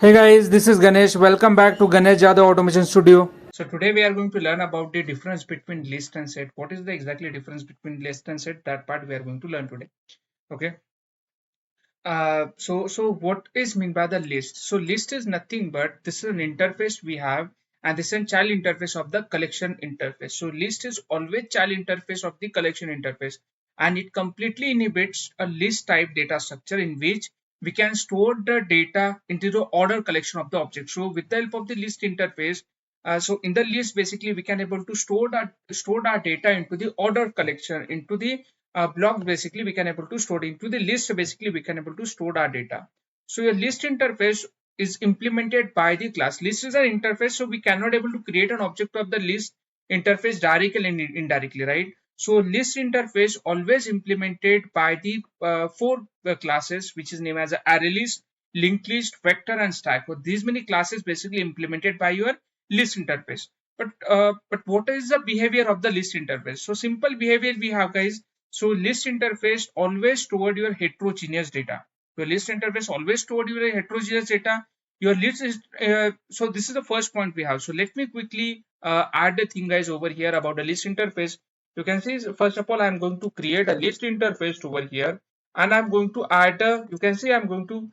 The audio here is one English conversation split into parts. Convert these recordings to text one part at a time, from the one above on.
Hey guys, this is Ganesh. Welcome back to Ganesh Jadhav Automation Studio. So today we are going to learn about the difference between list and set. What is the exactly difference between list and set? That part we are going to learn today. Okay. So what is mean by the list? So list is nothing but this is an interface we have, and this is a child interface of the collection interface. So list is always child interface of the collection interface, and it completely inhibits a list type data structure in which we can store the data into the order collection of the object. So with the help of the list interface, so in the list basically we can able to store our data into the order collection into the blocks. Basically we can able to store into the list. Basically we can able to store our data. So your list interface is implemented by the class. List is an interface, so we cannot able to create an object of the list interface directly and indirectly, right? So list interface always implemented by the four classes, which is named as ArrayList, linked list, vector, and stack. So these many classes basically implemented by your list interface. But what is the behavior of the list interface? So simple behavior we have, guys. So list interface always stored your heterogeneous data. Your list interface always stored your heterogeneous data. Your list is so this is the first point we have. So let me quickly add the thing, guys, over here about the list interface. You can see, first of all, I'm going to create a list interface over here, and I'm going to add you can see I'm going to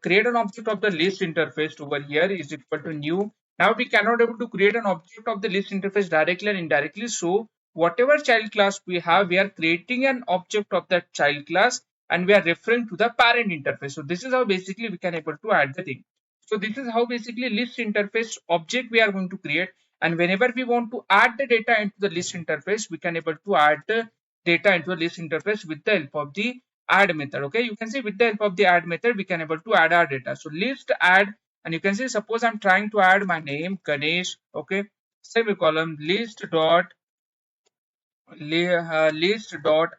create an object of the list interface over here is equal to new. Now we cannot able to create an object of the list interface directly and indirectly. So whatever child class we have, we are creating an object of that child class, and we are referring to the parent interface. So this is how basically we can able to add the thing. So this is how basically list interface object we are going to create, and whenever we want to add the data into the list interface, we can able to add the data into the list interface with the help of the add method. Okay, you can see with the help of the add method we can able to add our data. So list add, and you can see suppose I'm trying to add my name Ganesh. Okay, semicolon list dot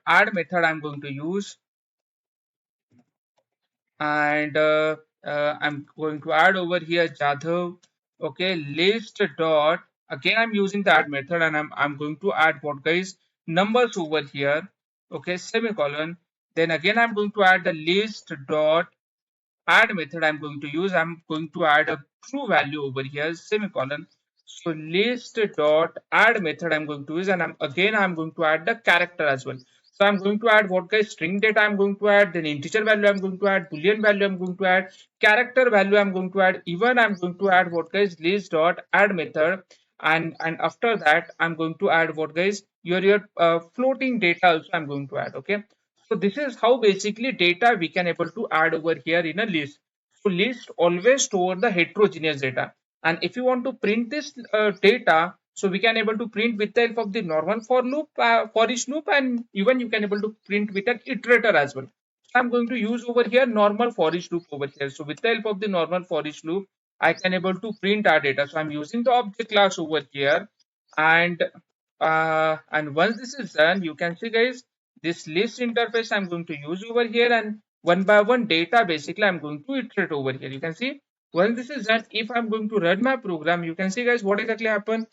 add method I'm going to use, and I'm going to add over here Jadhav. Okay, list dot, again I'm using the add method, and I'm going to add what, guys, numbers over here. Okay, semicolon. Then again I'm going to add the list dot add method I'm going to use. I'm going to add a true value over here, semicolon. So list dot add method I'm going to use, and I'm going to add the character as well. So I'm going to add what, guys, string data I'm going to add, then integer value I'm going to add, boolean value I'm going to add, character value I'm going to add, even I'm going to add what, guys, list dot add method, and after that I'm going to add what, guys, your floating data also I'm going to add. Okay, so this is how basically data we can able to add over here in a list. So list always store the heterogeneous data, and if you want to print this data, so we can able to print with the help of the normal for each loop, and even you can able to print with an iterator as well. So I'm going to use over here normal for each loop over here. So with the help of the normal for each loop, I can able to print our data. So I'm using the object class over here, and once this is done, you can see, guys, this list interface I'm going to use over here, and one by one data basically I'm going to iterate over here. You can see once this is done, if I'm going to run my program, you can see, guys, what exactly happened.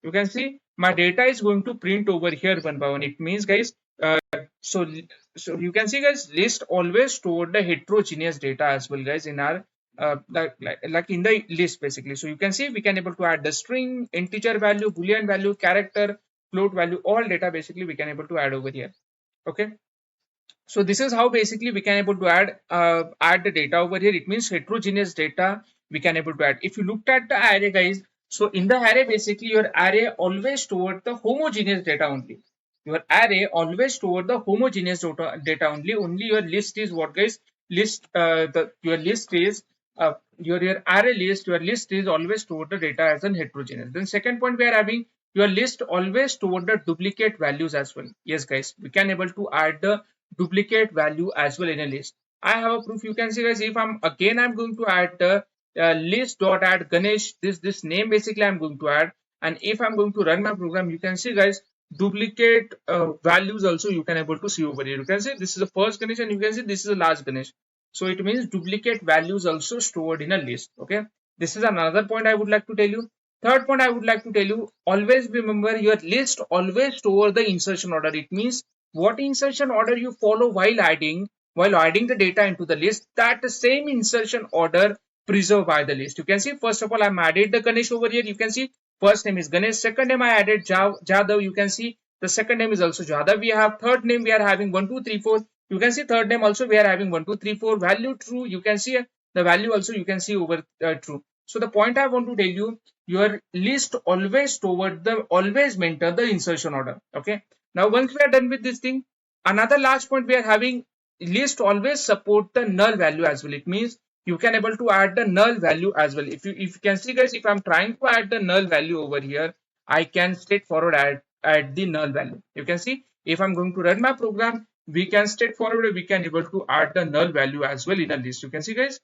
You can see my data is going to print over here one by one. It means, guys, so so you can see, guys, list always store the heterogeneous data as well, guys, in our like in the list basically. So you can see we can able to add the string, integer value, boolean value, character, float value, all data basically we can able to add over here. Okay, so this is how basically we can able to add the data over here. It means heterogeneous data we can able to add. If you looked at the array, guys, so in the array basically your array always stored the homogeneous data only. Your array always stored the homogeneous data only. Only your list is what, guys, list the your list is your array list, your list is always stored the data as an heterogeneous. Then second point we are having, your list always stored the duplicate values as well. Yes, guys, we can able to add the duplicate value as well in a list. I have a proof. You can see, guys, if I'm going to add the list dot add Ganesh, this name basically I'm going to add, and if I'm going to run my program, you can see, guys, duplicate values also you can able to see over here. You can see this is the first Ganesh, and you can see this is the last Ganesh. So it means duplicate values also stored in a list. Okay, this is another point I would like to tell you. Third point I would like to tell you, always remember your list always store the insertion order. It means what insertion order you follow while adding the data into the list, that same insertion order preserved by the list. You can see, first of all, I'm added the Ganesh over here. You can see first name is Ganesh, second name I added Jadhav. You can see the second name is also Jadhav. We have third name, we are having 1 2 3 4. You can see third name also we are having 1 2 3 4. Value true. You can see the value also you can see over true. So the point I want to tell you, your list always toward the always maintain the insertion order. Okay. Now once we are done with this thing, another last point we are having, list always support the null value as well. It means you can able to add the null value as well. If you can see guys, if I'm trying to add the null value over here, I can straightforward add the null value. You can see if I'm going to run my program, we can straightforward, we can able to add the null value as well in a list. You can see guys,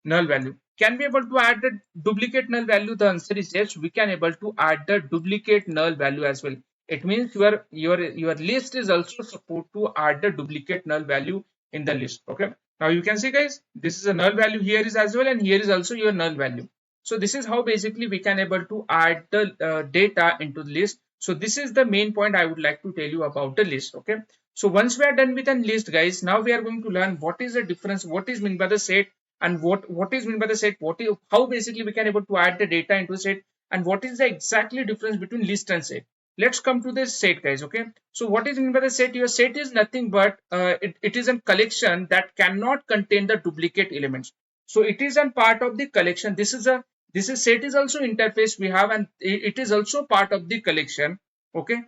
null value. Can we able to add the duplicate null value? The answer is yes, we can able to add the duplicate null value as well. It means your list is also support to add the duplicate null value in the list. Okay. Now you can see guys, this is a null value here is as well, and here is also your null value. So this is how basically we can able to add the data into the list. So this is the main point I would like to tell you about the list. Okay. So once we are done with a list guys, now we are going to learn what is the difference, what is meant by the set, and what is meant by the set, how basically we can able to add the data into set, and what is the exactly difference between list and set. Let's come to this set guys. Okay, so what is meant by the set? Your set is nothing but it is a collection that cannot contain the duplicate elements. So it is a part of the collection. This is set is also interface we have, and it is also part of the collection. Okay,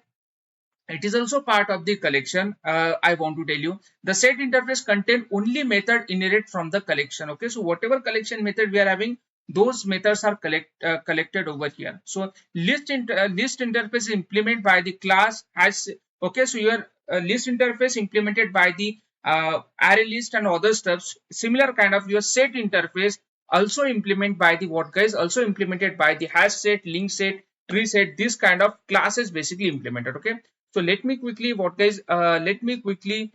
it is also part of the collection. I want to tell you, the set interface contain only method inherit from the collection. Okay, so whatever collection method we are having, those methods are collected over here. So list interface implemented by the class has. Okay, so your list interface implemented by the array list and other stuffs. Similar kind of your set interface also implemented by the what guys? Also implemented by the hash set, link set, tree set. This kind of classes basically implemented. Okay. So let me quickly what guys, let me quickly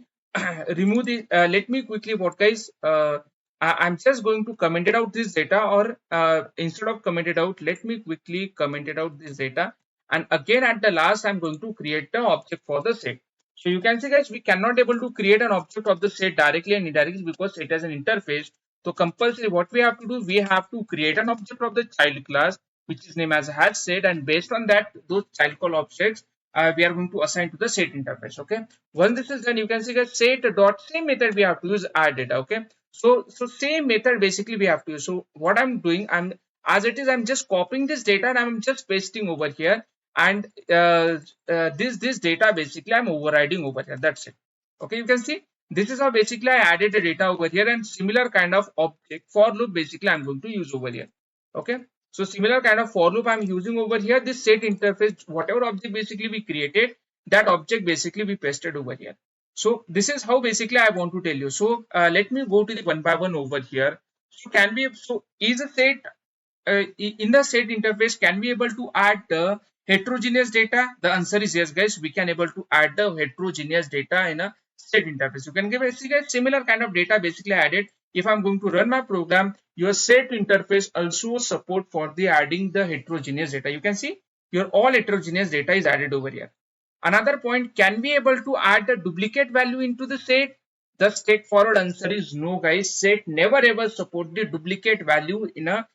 remove the, let me quickly what guys, I'm just going to comment it out this data, or instead of comment it out, let me quickly comment it out this data. And again at the last, I'm going to create the object for the set. So you can see guys, we cannot able to create an object of the set directly and indirectly because it has an interface. So compulsory what we have to do, we have to create an object of the child class, which is named as hash set, and based on that, those child call objects, we are going to assign to the set interface. Okay, once this is done, you can see that set dot same method we have to use add data. Okay, so same method basically we have to use. So what I'm doing, I'm as it is, I'm just copying this data and I'm just pasting over here, and this data basically I'm overriding over here. That's it. Okay, you can see this is how basically I added the data over here, and similar kind of object for loop basically I'm going to use over here. Okay, so similar kind of for loop I'm using over here. This set interface, whatever object basically we created, that object basically we pasted over here. So this is how basically I want to tell you. So let me go to the one by one over here. So can we, so is a set in the set interface, can we able to add the heterogeneous data? The answer is yes guys, we can able to add the heterogeneous data in a set interface. You can give a similar kind of data basically added. If I'm going to run my program, your set interface also support for the adding the heterogeneous data. You can see your all heterogeneous data is added over here. Another point, can we able to add the duplicate value into the set? The straightforward answer is no guys. Set never ever support the duplicate value in a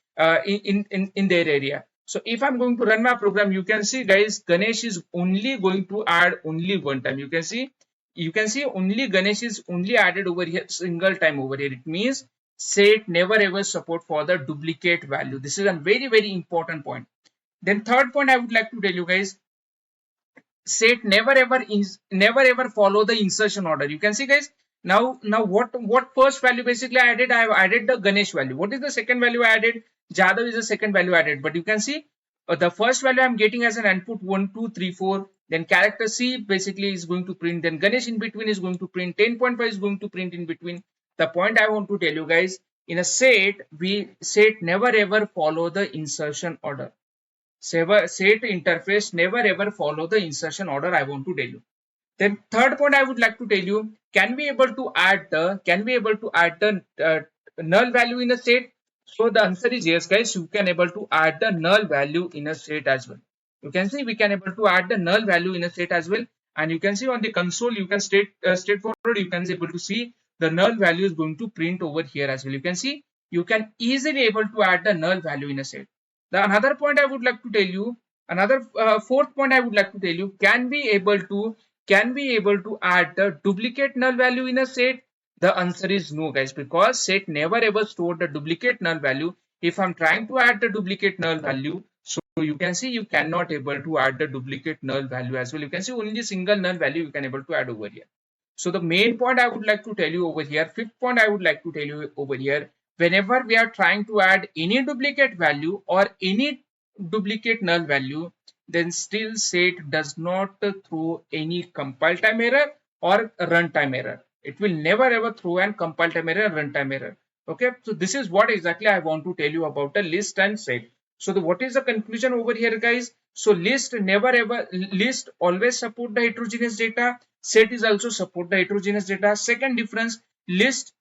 in their area. So if I'm going to run my program, you can see guys, Ganesh is only going to add only one time. You can see only Ganesh is only added over here single time over here. It means set never ever support for the duplicate value. This is a very important point. Then third point I would like to tell you guys, set never ever follow the insertion order. You can see guys, now what first value basically I added? I have added the Ganesh value. What is the second value I added? Jadhav is the second value added, but you can see the first value I'm getting as an input 1 2 3 4, then character C basically is going to print, then Ganesh in between is going to print, 10.5 is going to print in between. The point I want to tell you guys, in a set set never ever follow the insertion order. Set interface never ever follow the insertion order, I want to tell you. Then third point I would like to tell you, can we able to add the null value in a set? So the answer is yes guys, you can able to add the null value in a set as well. You can see we can able to add the null value in a set as well, and you can see on the console, you can straightforward, you can be able to see the null value is going to print over here as well. You can see you can easily able to add the null value in a set. The another point I would like to tell you, another fourth point I would like to tell you, can we able to add the duplicate null value in a set? The answer is no, guys, because set never ever store the duplicate null value. If I'm trying to add the duplicate null value, so you can see you cannot able to add the duplicate null value as well. You can see only single null value you can able to add over here. So the main point I would like to tell you over here, fifth point I would like to tell you over here, whenever we are trying to add any duplicate value or any duplicate null value, then still set does not throw any compile time error or runtime error. It will never ever throw an compile time error, runtime error. Okay, so this is what exactly I want to tell you about the list and set. So what is the conclusion over here, guys? So list always support the heterogeneous data. Set is also support the heterogeneous data. Second difference, list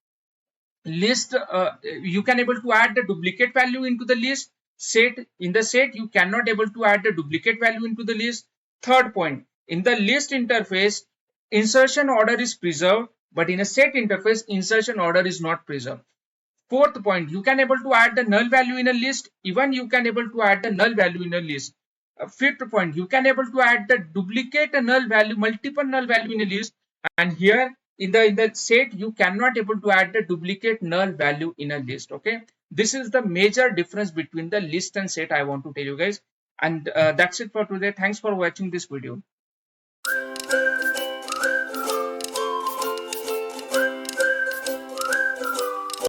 you can able to add the duplicate value into the list. Set, in the set you cannot able to add the duplicate value into the list. Third point, in the list interface insertion order is preserved, but in a set interface insertion order is not preserved. Fourth point, you can able to add the null value in a list. Even you can able to add the null value in a list. Fifth point, you can able to add the duplicate null value, multiple null value in a list. And here in the set, you cannot able to add the duplicate null value in a list. Okay, this is the major difference between the list and set I want to tell you guys. And that's it for today. Thanks for watching this video.